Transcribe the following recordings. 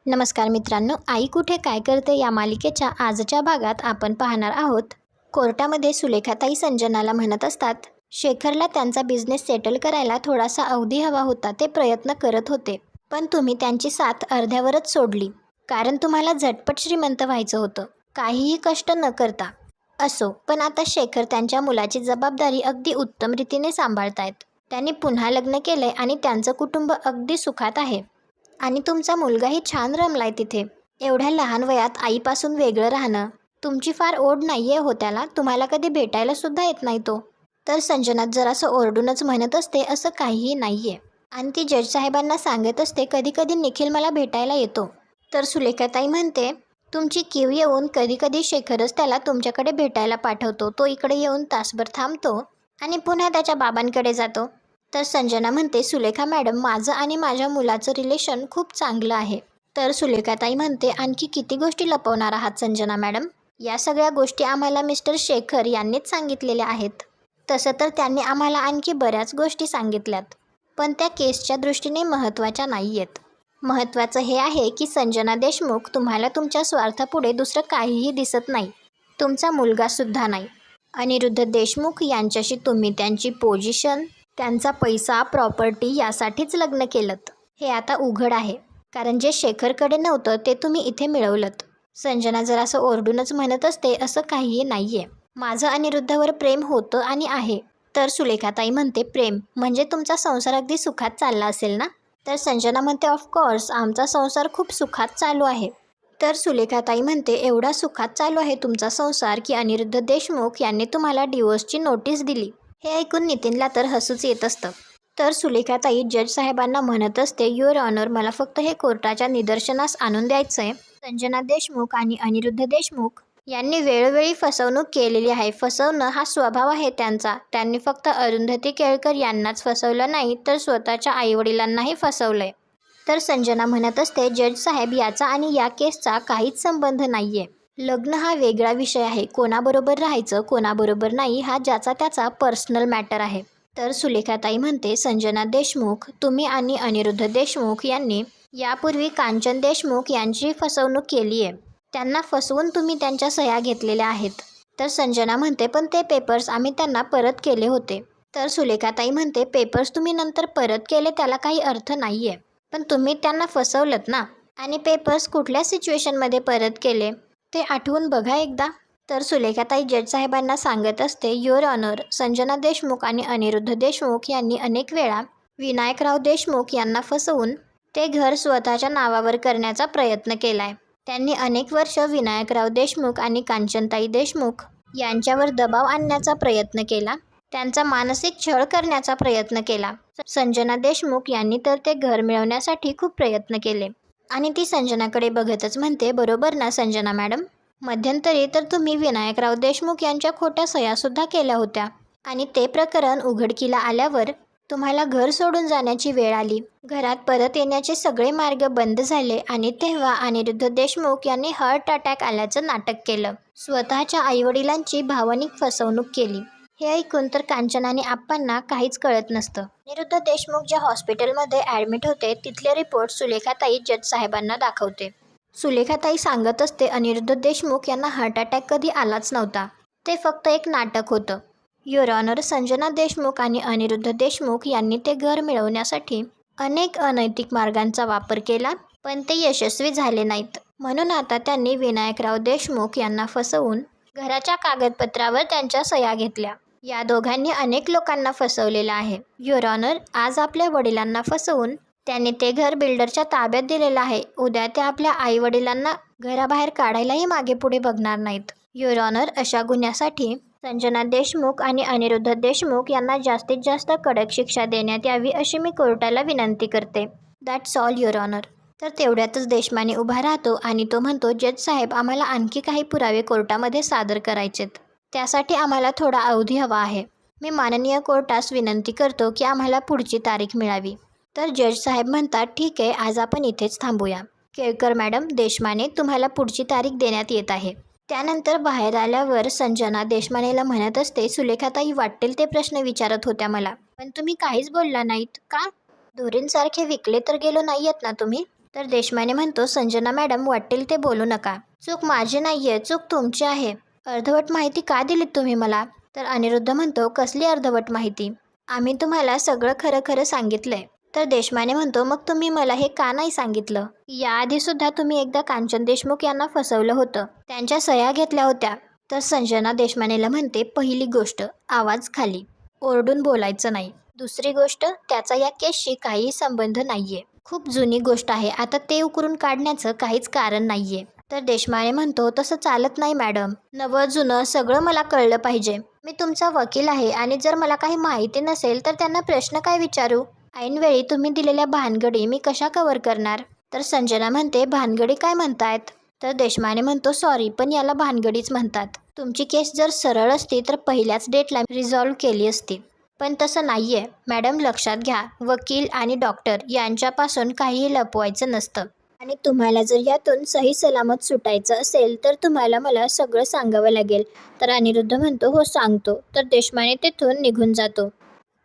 नमस्कार मित्रांनो, आई कुठे काय करते या मालिकेच्या आजच्या भागात आपण पाहणार आहोत. कोर्टामध्ये सुलेखाताई संजनाला म्हणत असतात, शेखरला त्यांचा बिझनेस सेटल करायला थोडासा अवधी हवा होता. ते प्रयत्न करत होते, पण तुम्ही त्यांची साथ अर्ध्यावरच सोडली, कारण तुम्हाला झटपट श्रीमंत व्हायचं होतं, काहीही कष्ट न करता. असो, पण आता शेखर त्यांच्या मुलाची जबाबदारी अगदी उत्तम रीतीने सांभाळतायत. त्यांनी पुन्हा लग्न केलंय आणि त्यांचं कुटुंब अगदी सुखात आहे. आणि तुमचा मुलगाही छान रमलाय तिथे. एवढ्या लहान वयात आईपासून वेगळं राहणं, तुमची फार ओढ नाहीये हो त्याला? तुम्हाला कधी भेटायला सुद्धा येत नाही तो? तर संजना जरासं ओरडूनच म्हणत असते, असं काहीही नाहीये. आणि ती जज साहेबांना सांगत असते, कधी कधी निखिल मला भेटायला येतो. तर सुलेखाताई म्हणते, तुमची कीव येऊन कधी कधी शेखरच त्याला तुमच्याकडे भेटायला पाठवतो. तो इकडे येऊन तासभर थांबतो आणि पुन्हा त्याच्या बाबांकडे जातो. तर संजना म्हणते, सुलेखा मॅडम, माझं आणि माझ्या मुलाचं रिलेशन खूप चांगलं आहे. तर सुलेखाताई म्हणते, आणखी किती गोष्टी लपवणार आहात संजना मॅडम? या सगळ्या गोष्टी आम्हाला मिस्टर शेखर यांनीच सांगितलेल्या आहेत. तसं तर त्यांनी आम्हाला आणखी बऱ्याच गोष्टी सांगितल्यात, पण त्या केसच्या दृष्टीने महत्त्वाच्या नाही आहेत. महत्त्वाचं हे आहे की संजना देशमुख, तुम्हाला तुमच्या स्वार्थापुढे दुसरं काहीही दिसत नाही. तुमचा मुलगासुद्धा नाही. अनिरुद्ध देशमुख यांच्याशी तुम्ही त्यांची पोझिशन, त्यांचा पैसा, प्रॉपर्टी यासाठीच लग्न केलंत. हे आता उघड आहे, कारण जे शेखरकडे नव्हतं ते तुम्ही इथे मिळवलंत. संजना जरासं ओरडूनच म्हणत असते, असं काहीही नाहीये. माझं अनिरुद्धवर प्रेम होतं आणि आहे. तर सुलेखाताई म्हणते, प्रेम म्हणजे तुमचा संसार अगदी सुखात चालला असेल ना? तर संजना म्हणते, ऑफकोर्स आमचा संसार खूप सुखात चालू आहे. तर सुलेखाताई म्हणते, एवढा सुखात चालू आहे तुमचा संसार की अनिरुद्ध देशमुख यांनी तुम्हाला डिवोर्सची नोटीस दिली. हे ऐकून नितीनला तर हसूच येत असतं. तर सुलेखाताई जज साहेबांना म्हणत असते, युअर ऑनर, मला फक्त हे कोर्टाच्या निदर्शनास आणून द्यायचंय. संजना देशमुख आणि अनिरुद्ध देशमुख यांनी वेळोवेळी फसवणूक केलेली आहे. फसवणं हा स्वभाव आहे त्यांचा. त्यांनी फक्त अरुंधती केळकर यांनाच फसवलं नाही, तर स्वतःच्या आईवडिलांनाही फसवलंय. तर संजना म्हणत असते, जज साहेब, याचा आणि या केसचा काहीच संबंध नाहीये. लग्न हा वेगळा विषय आहे. कोणाबरोबर राहायचं, कोणाबरोबर नाही, हा ज्याचा त्याचा पर्सनल मॅटर आहे. तर सुलेखाताई म्हणते, संजना देशमुख, तुम्ही आणि अनिरुद्ध देशमुख यांनी यापूर्वी कांचन देशमुख यांची फसवणूक केली आहे. त्यांना फसवून तुम्ही त्यांच्या सह्या घेतलेल्या आहेत. तर संजना म्हणते, पण ते पेपर्स आम्ही त्यांना परत केले होते. तर सुलेखाताई म्हणते, पेपर्स तुम्ही नंतर परत केले त्याला काही अर्थ नाहीये, पण तुम्ही त्यांना फसवलंत ना. आणि पेपर्स कुठल्या सिच्युएशनमध्ये परत केले ते आठवून बघा एकदा. तर सुलेखाताई जज साहेबांना सांगत असते, युअर ऑनर, संजना देशमुख आणि अनिरुद्ध देशमुख यांनी अनेक वेळा विनायकराव देशमुख यांना फसवून ते घर स्वतःच्या नावावर करण्याचा प्रयत्न केलाय. त्यांनी अनेक वर्ष विनायकराव देशमुख आणि कांचनताई देशमुख यांच्यावर दबाव आणण्याचा प्रयत्न केला. त्यांचा मानसिक छळ करण्याचा प्रयत्न केला. संजना देशमुख यांनी तर ते घर मिळवण्यासाठी खूप प्रयत्न केले. आणि ती संजनाकडे बघतच म्हणते, बरोबर ना संजना मॅडम? मध्यंतरी तर तुम्ही विनायकराव देशमुख यांच्या खोट्या सह्यासुद्धा केल्या होत्या. आणि ते प्रकरण उघडकीला आल्यावर तुम्हाला घर सोडून जाण्याची वेळ आली. घरात परत येण्याचे सगळे मार्ग बंद झाले आणि तेव्हा अनिरुद्ध देशमुख यांनी हार्ट अटॅक आल्याचं नाटक केलं. स्वतःच्या आईवडिलांची भावनिक फसवणूक केली. हे ऐकून तर कांचन आणि आप्पांना काहीच कळत नसतं. अनिरुद्ध देशमुख ज्या हॉस्पिटलमध्ये ॲडमिट होते तिथले रिपोर्ट सुलेखाताई जज साहेबांना दाखवते. सुलेखाताई सांगत असते, अनिरुद्ध देशमुख यांना हार्ट अटॅक कधी आलाच नव्हता. ते फक्त एक नाटक होतं. युअर ऑनर, संजना देशमुख आणि अनिरुद्ध देशमुख यांनी ते घर मिळवण्यासाठी अनेक अनैतिक मार्गांचा वापर केला, पण ते यशस्वी झाले नाहीत. म्हणून आता त्यांनी विनायकराव देशमुख यांना फसवून घराच्या कागदपत्रावर त्यांच्या सह्या घेतल्या. या दोघांनी अनेक लोकांना फसवलेलं आहे. युअर ऑनर, आज आपल्या वडिलांना फसवून त्यांनी ते घर बिल्डरच्या ताब्यात दिलेलं आहे. उद्या ते आपल्या आईवडिलांना घराबाहेर काढायलाही मागे पुढे बघणार नाहीत. युअर ऑनर, अशा गुन्ह्यासाठी संजना देशमुख आणि अनिरुद्ध देशमुख यांना जास्तीत जास्त कडक शिक्षा देण्यात यावी अशी मी कोर्टाला विनंती करते. That's all your honour. तर तेवढ्यातच देशमाने उभा राहतो आणि तो म्हणतो, जज साहेब, आम्हाला आणखी काही पुरावे कोर्टामध्ये सादर करायचेत. त्यासाठी आम्हाला थोडा अवधी हवा आहे. मी माननीय कोर्टास विनंती करतो की आम्हाला पुढची तारीख मिळावी. तर जज साहेब म्हणतात, ठीक आहे, आज आपण इथेच थांबूया. केळकर मॅडम, देशमाने, तुम्हाला पुढची तारीख देण्यात येत आहे. त्यानंतर बाहेर आल्यावर संजना देशमानेला म्हणत असते, सुलेखाताई वाटेल ते प्रश्न विचारत होत्या मला, पण तुम्ही काहीच बोलला नाहीत का? धोरींसारखे विकले तर गेलो नाहीयेत ना तुम्ही? तर देशमाने म्हणतो, संजना मॅडम वाटेल ते बोलू नका. चूक माझी नाहीये, चूक तुमची आहे. अर्धवट माहिती का दिलीत तुम्ही मला? तर अनिरुद्ध म्हणतो, कसली अर्धवट माहिती? आम्ही तुम्हाला सगळं खरं खरं सांगितलंय. तर देशमाने म्हणतो, मग तुम्ही मला हे का नाही सांगितलं? याआधी सुद्धा तुम्ही एकदा कांचन देशमुख यांना फसवलं होतं, त्यांच्या सह्या घेतल्या होत्या. तर संजना देशमानेला म्हणते, पहिली गोष्ट आवाज खाली, ओरडून बोलायचं नाही. दुसरी गोष्ट, त्याचा या केसशी काहीही संबंध नाहीये. खूप जुनी गोष्ट आहे, आता ते उकरून काढण्याचं काहीच कारण नाहीये. तर देशमाने म्हणतो, तसं चालत नाही मॅडम. नवं जुनं सगळं मला कळलं पाहिजे. मी तुमचा वकील आहे आणि जर मला काही माहिती नसेल तर त्यांना प्रश्न काय विचारू? ऐनवेळी तुम्ही दिलेल्या भानगडी मी कशा कव्हर करणार? तर संजना म्हणते, भानगडी काय म्हणतायत? तर देशमाने म्हणतो, सॉरी पण याला भानगडीच म्हणतात. तुमची केस जर सरळ असती तर पहिल्याच डेटला रिझॉल्व्ह केली असती. पण तसं नाहीये मॅडम, लक्षात घ्या, वकील आणि डॉक्टर यांच्यापासून काहीही लपवायचं नसतं. आणि तुम्हाला जर यातून सही सलामत सुटायचं असेल तर तुम्हाला मला सगळं सांगावं लागेल. तर अनिरुद्ध म्हणतो, हो सांगतो. तर देशमाने तेथून निघून जातो.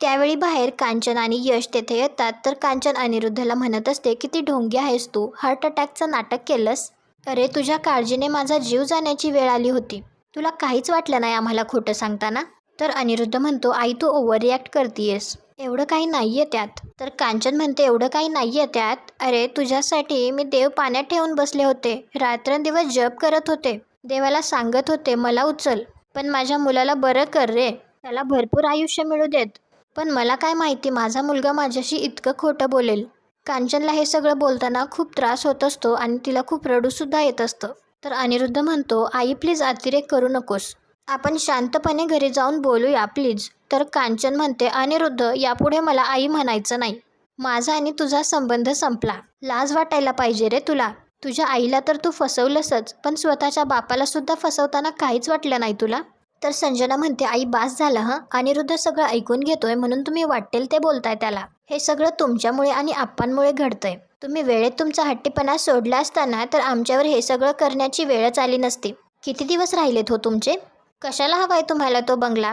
त्यावेळी बाहेर कांचन आणि यश तेथे येतात. तर कांचन अनिरुद्धला म्हणत असते, किती ढोंगी आहेस तू, हार्ट अटॅकचं नाटक केलंस. अरे तुझ्या काळजीने माझा जीव जाण्याची वेळ आली होती. तुला काहीच वाटलं नाही आम्हाला खोटं सांगताना? तर अनिरुद्ध म्हणतो, आई तू ओव्हर रिॲक्ट करतीयस, एवढं काही नाहीये त्यात. तर कांचन म्हणते, एवढं काही नाहीये त्यात? अरे तुझ्यासाठी मी देव पाण्यात ठेवून बसले होते, रात्रंदिवस जप करत होते, देवाला सांगत होते मला उचल, पण माझ्या मुलाला बरं कर रे, त्याला भरपूर आयुष्य मिळू देत. पण मला काय माहिती माझा मुलगा माझ्याशी इतकं खोटं बोलेल. कांचनला हे सगळं बोलताना खूप त्रास होत असतो आणि तिला खूप रडूसुद्धा येत असतं. तर अनिरुद्ध म्हणतो, आई प्लीज अतिरेक करू नकोस, आपण शांतपणे घरी जाऊन बोलूया प्लीज. तर कांचन म्हणते, अनिरुद्ध यापुढे मला आई म्हणायचं नाही. माझा आणि तुझा संबंध संपला. लाज वाटायला पाहिजे रे तुला. तुझ्या आईला तर तू फसवलंसच, पण स्वतःच्या बापाला सुद्धा फसवताना काहीच वाटलं नाही तुला? तर संजना म्हणते, आई बास झालं हं, अनिरुद्ध सगळं ऐकून घेतोय म्हणून तुम्ही वाटेल ते बोलताय त्याला. हे सगळं तुमच्यामुळे आणि आप्पांमुळे घडतंय. तुम्ही वेळेत तुमचा हट्टीपणा सोडला असताना तर आमच्यावर हे सगळं करण्याची वेळच आली नसती. किती दिवस राहिलेत हो तुमचे? कशाला हवाय तुम्हाला तो बंगला?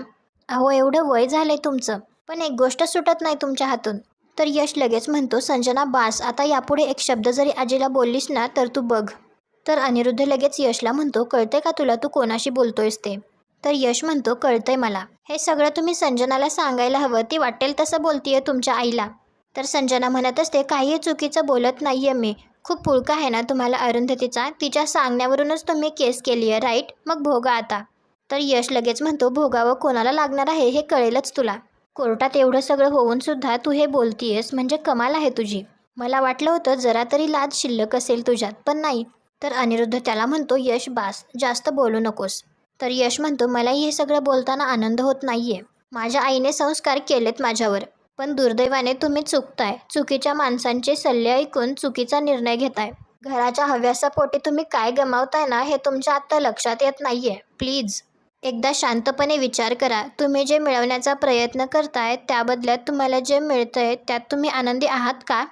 अहो एवढं वय झालंय तुमचं, पण एक गोष्ट सुटत नाही तुमच्या हातून. तर यश लगेच म्हणतो, संजना बास, आता यापुढे एक शब्द जरी आजीला बोललीस ना तर तू बघ. तर अनिरुद्ध लगेच यशला म्हणतो, कळतंय का तुला तू कोणाशी बोलतोयस ते? तर यश म्हणतो, कळतंय मला. हे सगळं तुम्ही संजनाला सांगायला हवं, ती वाटेल तसं बोलतीये तुमच्या आईला. तर संजना म्हणत असते, काही चुकीचं बोलत नाहीये मी. खूप पुळका आहे ना तुम्हाला अरुंधतीचा, तिच्या सांगण्यावरूनच तुम्ही केस केली आहे राईट, मग भोगा आता. तर यश लगेच म्हणतो, भोगावं कोणाला लागणार आहे हे कळेलच तुला. कोर्टात एवढं सगळं होऊन सुद्धा तू हे बोलतीयस म्हणजे कमाल आहे तुझी. मला वाटलं होतं जरा तरी लाज शिल्लक असेल तुझ्यात, पण नाही. तर अनिरुद्ध त्याला म्हणतो, यश बास, जास्त बोलू नकोस. तर यश म्हणतो, मलाही हे सगळं बोलताना आनंद होत नाहीये. माझ्या आईने संस्कार केलेत माझ्यावर, पण दुर्दैवाने तुम्ही चुकताय. चुकीच्या माणसांचे सल्ले ऐकून चुकीचा निर्णय घेताय. घराच्या हव्यासापोटी तुम्ही काय गमावताय ना हे तुमच्या आत्ता लक्षात येत नाहीये. प्लीज एकदा शांतपणे विचार करा. तुम्ही जे मिळवण्याचा प्रयत्न करताय त्या बदल्यात तुम्हाला जे मिळतंय त्यात तुम्ही आनंदी आहात का?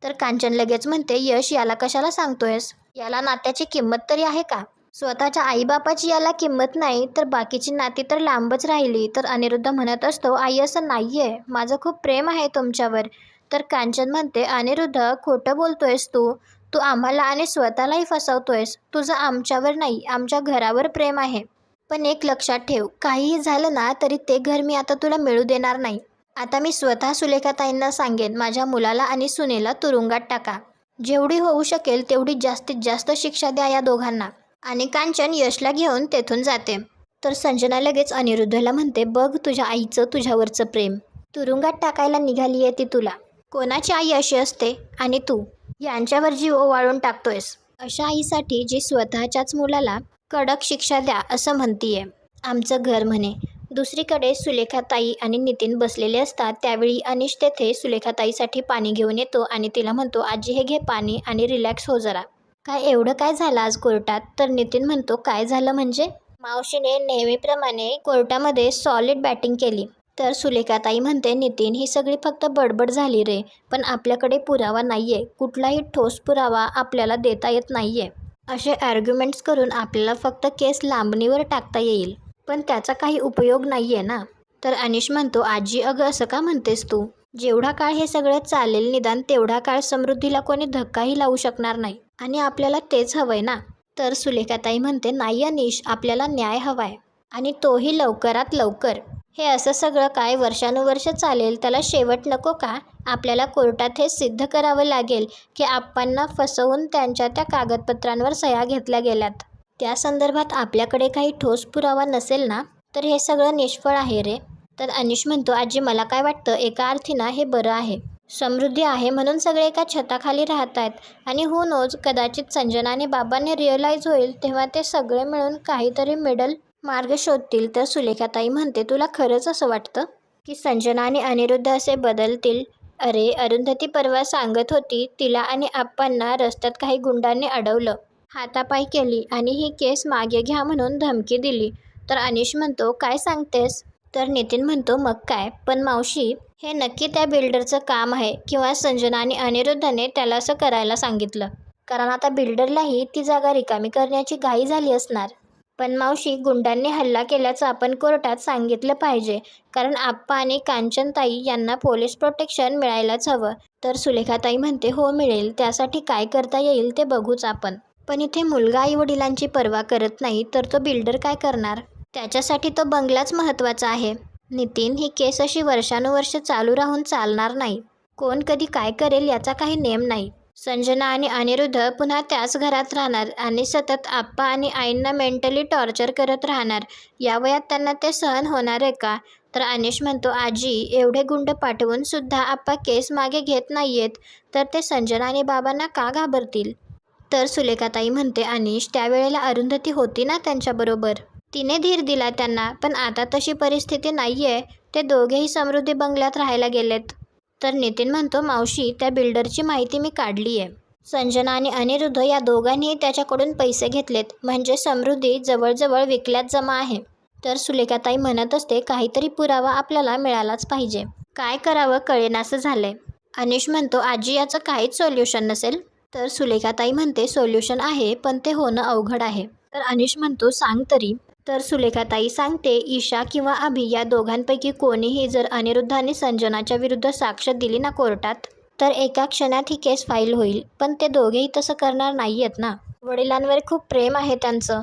तर कांचन लगेच म्हणते, यश याला कशाला सांगतोयस? याला नात्याची किंमत तरी आहे का? स्वतःच्या आईबापाची याला किंमत नाही तर बाकीची नाती तर लांबच राहिली. तर अनिरुद्ध म्हणत असतो, आई असं नाहीये, माझं खूप प्रेम आहे तुमच्यावर. तर कांचन म्हणते, अनिरुद्ध खोटं बोलतोयस तू. तू आम्हाला आणि स्वतःलाही फसवतोयस. तुझं आमच्यावर नाही, आमच्या घरावर प्रेम आहे. पण एक लक्षात ठेव, काहीही झालं ना तरी ते घर मी आता तुला मिळू देणार नाही. आता मी स्वतः सुलेखाताईंना सांगेन, माझ्या मुलाला आणि सुनेला तुरुंगात टाका. जेवढी होऊ शकेल तेवढी जास्तीत जास्त शिक्षा द्या या दोघांना. आणि कांचन यशला घेऊन तेथून जाते. तर संजना लगेच अनिरुद्धला म्हणते, बघ तुझ्या आईचं तुझ्यावरचं प्रेम. तुरुंगात टाकायला निघाली आहे ती तुला. कोणाची आई अशी असते? आणि तू यांच्यावर जीव ओवाळून टाकतोयस. अशा आईसाठी जी स्वतःच्याच मुलाला कडक शिक्षा द्या असं म्हणतीये. आमचं घर म्हणे. दुसरीकडे सुलेखाताई आणि नितीन बसलेले असतात. त्यावेळी अनिश तेथे सुलेखाताईसाठी पाणी घेऊन येतो आणि तिला म्हणतो, आजी हे घे पाणी आणि रिलॅक्स हो जरा. काय एवढं काय झालं आज कोर्टात? तर नितीन म्हणतो, काय झालं म्हणजे? मावशीने नेहमीप्रमाणे कोर्टामध्ये सॉलिड बॅटिंग केली. तर सुलेखाताई म्हणते, नितीन ही सगळी फक्त बडबड झाली रे, पण आपल्याकडे पुरावा नाहीये, कुठलाही ठोस पुरावा आपल्याला देता येत नाहीये. असे आर्ग्युमेंट्स करून आपल्याला फक्त केस लांबणीवर टाकता येईल, पण त्याचा काही उपयोग नाहीये ना. तर अनिश म्हणतो, आजी अगं असं का म्हणतेस तू? जेवढा काळ हे सगळं चालेल निदान तेवढा काळ समृद्धीला कोणी धक्काही लावू शकणार नाही आणि आपल्याला तेच हवंय ना. तर सुलेखाताई म्हणते, नाही अनिश, आपल्याला न्याय हवाय आणि तोही लवकरात लवकर. हे असं सगळं काय वर्षानुवर्ष चालेल, त्याला शेवट नको का? आपल्याला कोर्टात हे सिद्ध करावं लागेल की आप्पांना फसवून त्यांच्या त्या कागदपत्रांवर सह्या घेतल्या गेल्यात. त्या संदर्भात आपल्याकडे काही ठोस पुरावा नसेल ना, तर हे सगळं निष्फळ आहे रे. तर अनिश म्हणतो, आजी मला काय वाटतं, एका अर्थीनं हे बरं आहे. समृद्धी आहे म्हणून सगळे एका छताखाली राहत आहेत आणि हू नोज, कदाचित संजना आणि बाबांनी रिअलाईज होईल तेव्हा ते सगळे मिळून काहीतरी मिडल मार्ग शोधतील. तर सुलेखाताई म्हणते, तुला खरंच असं वाटतं की संजना आणि अनिरुद्ध असे बदलतील? अरे, अरुंधती परवा सांगत होती तिला आणि आप्पांना रस्त्यात काही गुंडांनी अडवलं, हातापाई केली आणि ही केस मागे घ्या म्हणून धमकी दिली. तर अनिश म्हणतो, काय सांगतेस? तर नितीन म्हणतो, मग काय, पण मावशी हे नक्की त्या बिल्डरचं काम आहे किंवा संजना आणि अनिरुद्धने त्याला असं करायला सांगितलं, कारण आता बिल्डरलाही ती जागा रिकामी करण्याची घाई झाली असणार. पण मावशी, गुंडांनी हल्ला केल्याचं आपण कोर्टात सांगितलं पाहिजे, कारण आप्पा आणि कांचनताई यांना पोलीस प्रोटेक्शन मिळायलाच हवं. तर सुलेखाताई म्हणते, हो मिळेल, त्यासाठी काय करता येईल ते बघूच आपण. पण इथे मुलगा आईवडिलांची पर्वा करत नाही तर तो बिल्डर काय करणार? त्याच्यासाठी तो बंगलाच महत्त्वाचा आहे. नितीन, ही केस अशी वर्षानुवर्ष चालू राहून चालणार नाही. कोण कधी काय करेल याचा काही नेम नाही. संजना आणि अनिरुद्ध पुन्हा त्याच घरात राहणार आणि सतत आप्पा आणि आईंना मेंटली टॉर्चर करत राहणार. या वयात त्यांना ते सहन होणार आहे का? तर अनिश म्हणतो, आजी, एवढे गुंड पाठवून सुद्धा आप्पा केस मागे घेत नाहीयेत, तर ते संजना आणि बाबांना का घाबरतील? तर सुलेखाताई म्हणते, अनिश, त्यावेळेला अरुंधती होती ना त्यांच्याबरोबर, तिने धीर दिला त्यांना. पण आता तशी परिस्थिती नाहीये. ते दोघेही समृद्धी बंगल्यात राहायला गेलेत. तर नितीन म्हणतो, मावशी, त्या बिल्डरची माहिती मी काढली आहे. संजना आणि अनिरुद्ध या दोघांनीही त्याच्याकडून पैसे घेतलेत, म्हणजे समृद्धी जवळजवळ विकल्यात जमा आहे. तर सुलेखाताई म्हणत असते, काहीतरी पुरावा आपल्याला मिळालाच पाहिजे. काय करावं कळेनासं झालंय. अनिश म्हणतो, आजी, याचं काहीच सोल्युशन नसेल? तर सुलेखाताई म्हणते, सोल्युशन आहे, पण ते होणं अवघड आहे. तर अनिश म्हणतो, सांग तरी. तर सुलेखाताई सांगते, ईशा किंवा अभि या दोघांपैकी कोणीही जर अनिरुद्ध आणि संजनाच्या विरुद्ध साक्ष दिली ना कोर्टात, तर एका क्षणात ही केस फाईल होईल. पण ते दोघेही तसं करणार नाहीयेत ना. वडिलांवर खूप प्रेम आहे त्यांचं,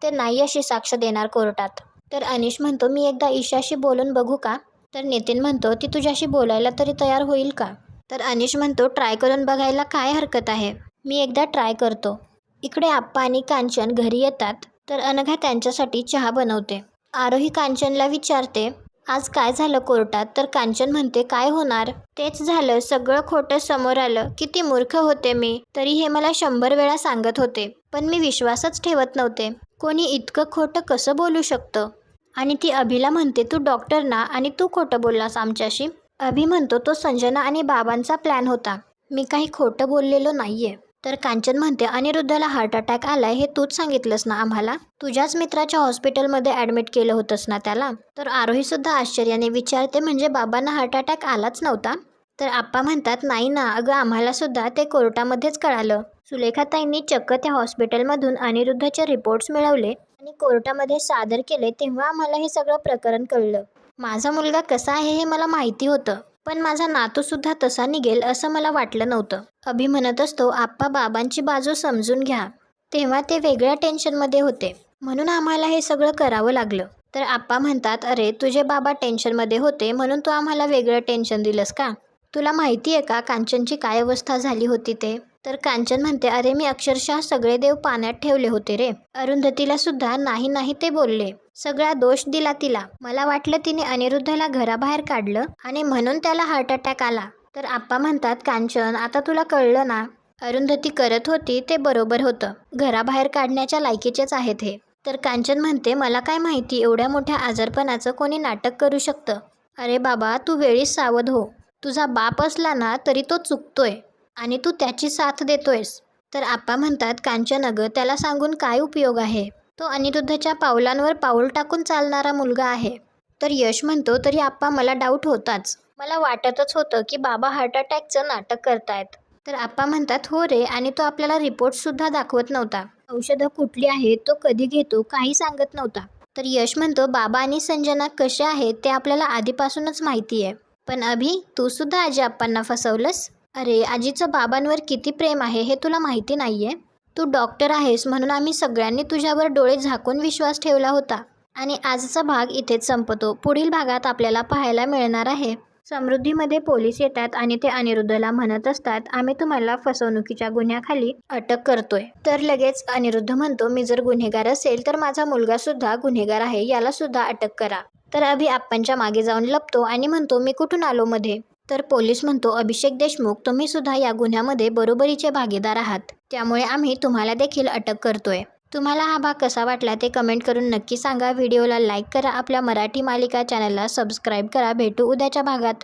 ते नाही अशी साक्ष देणार कोर्टात. तर अनिश म्हणतो, मी एकदा ईशाशी बोलून बघू का? तर नितीन म्हणतो, ती तुझ्याशी बोलायला तरी तयार होईल का? तर अनिश म्हणतो, ट्राय करून बघायला काय हरकत आहे, मी एकदा ट्राय करतो. इकडे आप्पा आणि कांचन घरी येतात. तर अनघा त्यांच्यासाठी चहा बनवते. आरोही कांचनला विचारते, आज काय झालं कोर्टात? तर कांचन म्हणते, काय होणार, तेच झालं, सगळं खोटं समोर आलं. किती मूर्ख होते मी, तरी हे मला 100 वेळा सांगत होते, पण मी विश्वासच ठेवत नव्हते. कोणी इतकं खोटं कसं बोलू शकतं? आणि ती अभिला म्हणते, तू डॉक्टर ना, आणि तू खोटं बोललास आमच्याशी? अभि म्हणतो, तो संजना आणि बाबांचा प्लॅन होता, मी काही खोटं बोललेलो नाहीये. तर कांचन म्हणते, अनिरुद्धला हार्ट अटॅक आलाय हे तूच सांगितलंस ना आम्हाला, तुझ्याच मित्राच्या हॉस्पिटलमध्ये ॲडमिट केलं होतंस ना त्याला? तर आरोही सुद्धा आश्चर्याने विचारते, म्हणजे बाबांना हार्ट अटॅक आलाच नव्हता? तर आप्पा म्हणतात, नाही ना, अगं आम्हाला सुद्धा ते कोर्टामध्येच कळालं. सुलेखाताईंनी चक्क त्या हॉस्पिटलमधून अनिरुद्धचे रिपोर्ट्स मिळवले आणि कोर्टामध्ये सादर केले, तेव्हा आम्हाला हे सगळं प्रकरण कळलं. माझा मुलगा कसा आहे हे मला माहिती होतं, पण माझा नातू सुद्धा तसा निघेल असं मला वाटलं नव्हतं. अभि म्हणत असतो, आप्पा, बाबांची बाजू समजून घ्या, तेव्हा ते वेगळ्या टेन्शनमध्ये होते, म्हणून आम्हाला हे सगळं करावं लागलं. तर आप्पा म्हणतात, अरे, तुझे बाबा टेन्शनमध्ये होते म्हणून तू आम्हाला वेगळं टेन्शन दिलंस का? तुला माहिती आहे का कांचनची काय अवस्था झाली होती ते? तर कांचन म्हणते, अरे, मी अक्षरशः सगळे देव पाण्यात ठेवले होते रे. अरुंधतीला सुद्धा नाही नाही ते बोलले, सगळा दोष दिला तिला. मला वाटलं तिने अनिरुद्धला घराबाहेर काढलं आणि म्हणून त्याला हार्ट अटॅक आला. तर आप्पा म्हणतात, कांचन, आता तुला कळलं ना, अरुंधती करत होती ते बरोबर होतं, घराबाहेर काढण्याच्या लायकीचेच आहेत हे. तर कांचन म्हणते, मला काय माहिती एवढ्या मोठ्या आजारपणाचं कोणी नाटक करू शकतं. अरे बाबा, तू वेळीच सावध हो. तुझा बाप असला ना तरी तो चुकतोय आणि तू त्याची साथ देतोयस. तर आप्पा म्हणतात, कांचन, अगं, त्याला सांगून काय उपयोग आहे, तो अनिरुद्धच्या पावलांवर पाऊल टाकून चालणारा मुलगा आहे. तर यश म्हणतो, तरी आप्पा, मला डाऊट होताच, मला वाटतच होतं की बाबा हार्ट अटॅकचं नाटक करतायत. तर आप्पा म्हणतात, हो रे, आणि तो आपल्याला रिपोर्टसुद्धा दाखवत नव्हता, औषधं कुठली आहेत, तो कधी घेतो, काही सांगत नव्हता. तर यश म्हणतो, बाबा आणि संजना कसे आहेत ते आपल्याला आधीपासूनच माहिती आहे, पण अभि, तू सुद्धा आजी आप्पांना फसवलंस. अरे, आजीचं बाबांवर किती प्रेम आहे हे तुला माहिती नाहीये. तू डॉक्टर आहेस म्हणून आम्ही सगळ्यांनी तुझ्यावर डोळे झाकून विश्वास ठेवला होता. आणि आजचा भाग इथेच संपतो. पुढील भागात आपल्याला पाहायला मिळणार आहे. समृद्धीमध्ये पोलीस येतात आणि ते अनिरुद्धला म्हणत असतात, आम्ही तुम्हाला फसवणुकीच्या गुन्ह्याखाली अटक करतोय. तर लगेच अनिरुद्ध म्हणतो, मी जर गुन्हेगार असेल तर माझा मुलगा सुद्धा गुन्हेगार आहे, याला सुद्धा अटक करा. तर अभि आप्पांच्या मागे जाऊन लपतो आणि म्हणतो, मी कुठून आलो मध्ये. तर पोलीस म्हणतो, अभिषेक देशमुख, तुम्ही सुद्धा या गुन्ह्यामध्ये बरोबरीचे भागीदार आहात, त्यामुळे आम्ही तुम्हाला देखील अटक करतोय. तुम्हाला हा भाग कसा वाटला ते कमेंट करून नक्की सांगा. व्हिडिओला लाईक करा. आपल्या मराठी मालिका चॅनलला सबस्क्राईब करा. भेटू उद्याच्या भागात.